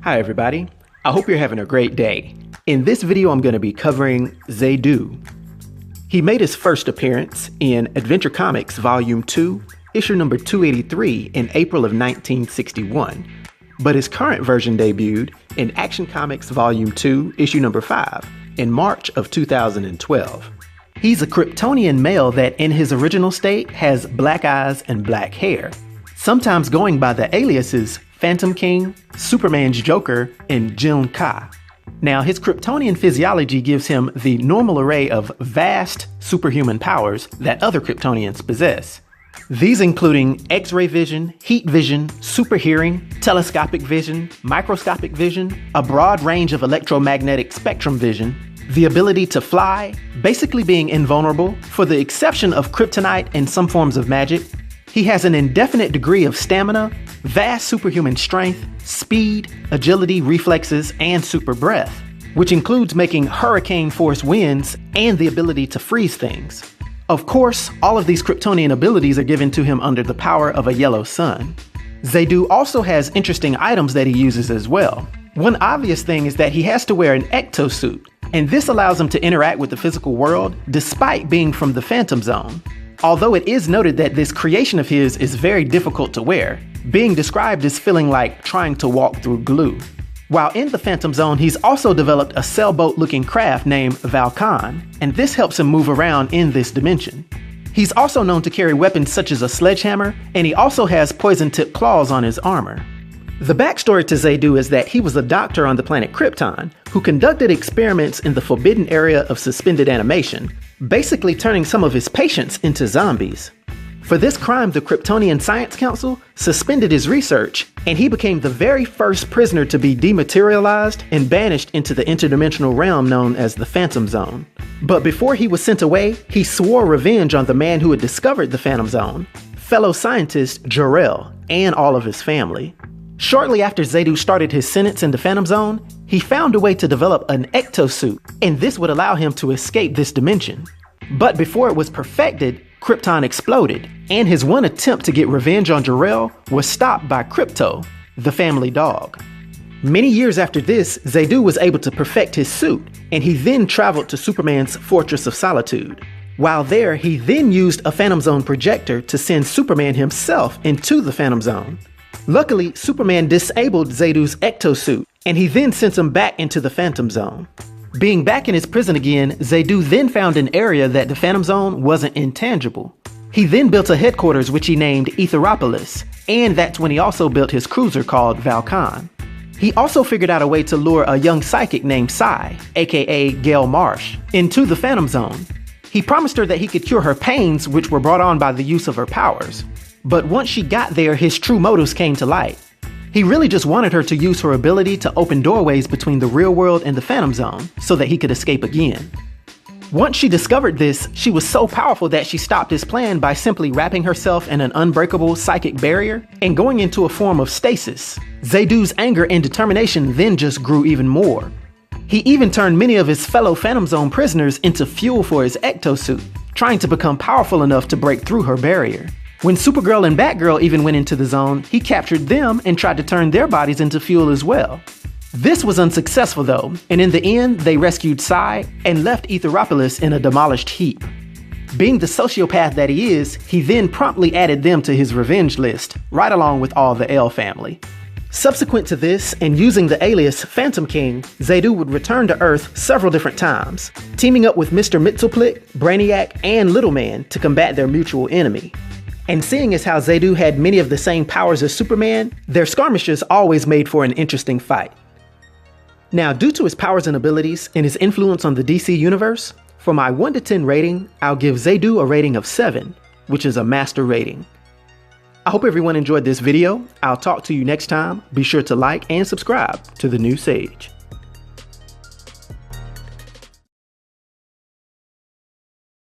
Hi everybody, I hope you're having a great day. In this video I'm going to be covering Zaydu. He made his first appearance in Adventure Comics Volume 2, issue number 283 in April of 1961, but his current version debuted in Action Comics Volume 2, issue number 5 in March of 2012. He's a Kryptonian male that in his original state has black eyes and black hair, sometimes going by the aliases Phantom King, Superman's Joker, and Jin-Ka. Now, his Kryptonian physiology gives him the normal array of vast superhuman powers that other Kryptonians possess. These including X-ray vision, heat vision, super hearing, telescopic vision, microscopic vision, a broad range of electromagnetic spectrum vision, the ability to fly, basically being invulnerable, for the exception of kryptonite and some forms of magic. He has an indefinite degree of stamina, vast superhuman strength, speed, agility, reflexes, and super breath, which includes making hurricane-force winds and the ability to freeze things. Of course, all of these Kryptonian abilities are given to him under the power of a yellow sun. Zaydu also has interesting items that he uses as well. One obvious thing is that he has to wear an Ecto-Suit, and this allows him to interact with the physical world despite being from the Phantom Zone. Although it is noted that this creation of his is very difficult to wear, being described as feeling like trying to walk through glue. While in the Phantom Zone, he's also developed a sailboat-looking craft named Val-Kon, and this helps him move around in this dimension. He's also known to carry weapons such as a sledgehammer, and he also has poison-tipped claws on his armor. The backstory to Zaydu is that he was a doctor on the planet Krypton who conducted experiments in the forbidden area of suspended animation, basically turning some of his patients into zombies. For this crime, the Kryptonian Science Council suspended his research, and he became the very first prisoner to be dematerialized and banished into the interdimensional realm known as the Phantom Zone. But before he was sent away, he swore revenge on the man who had discovered the Phantom Zone, fellow scientist Jor-El, and all of his family. Shortly after Zaydu started his sentence in the Phantom Zone, he found a way to develop an Ecto-Suit, and this would allow him to escape this dimension. But before it was perfected, Krypton exploded, and his one attempt to get revenge on Jor-El was stopped by Krypto, the family dog. Many years after this, Zaydu was able to perfect his suit, and he then traveled to Superman's Fortress of Solitude. While there, he then used a Phantom Zone projector to send Superman himself into the Phantom Zone. Luckily, Superman disabled Zaydu's Ecto-Suit, and he then sent him back into the Phantom Zone. Being back in his prison again, Zaydu then found an area that the Phantom Zone wasn't intangible. He then built a headquarters which he named Aethyropolis, and that's when he also built his cruiser called Val-Kon. He also figured out a way to lure a young psychic named Psy, aka Gayle Marsh, into the Phantom Zone. He promised her that he could cure her pains, which were brought on by the use of her powers. But once she got there, his true motives came to light. He really just wanted her to use her ability to open doorways between the real world and the Phantom Zone so that he could escape again. Once she discovered this, she was so powerful that she stopped his plan by simply wrapping herself in an unbreakable psychic barrier and going into a form of stasis. Zaydu's anger and determination then just grew even more. He even turned many of his fellow Phantom Zone prisoners into fuel for his Ecto-Suit, trying to become powerful enough to break through her barrier. When Supergirl and Batgirl even went into the zone, he captured them and tried to turn their bodies into fuel as well. This was unsuccessful though, and in the end, they rescued Psy and left Aethyropolis in a demolished heap. Being the sociopath that he is, he then promptly added them to his revenge list, right along with all the El family. Subsequent to this, and using the alias Phantom King, Zaydu would return to Earth several different times, teaming up with Mr. Mxyzptlk, Brainiac, and Little Man to combat their mutual enemy. And seeing as how Zaydu had many of the same powers as Superman, their skirmishes always made for an interesting fight. Now, due to his powers and abilities and his influence on the DC universe, for my 1 to 10 rating, I'll give Zaydu a rating of 7, which is a master rating. I hope everyone enjoyed this video. I'll talk to you next time. Be sure to like and subscribe to The New Sage.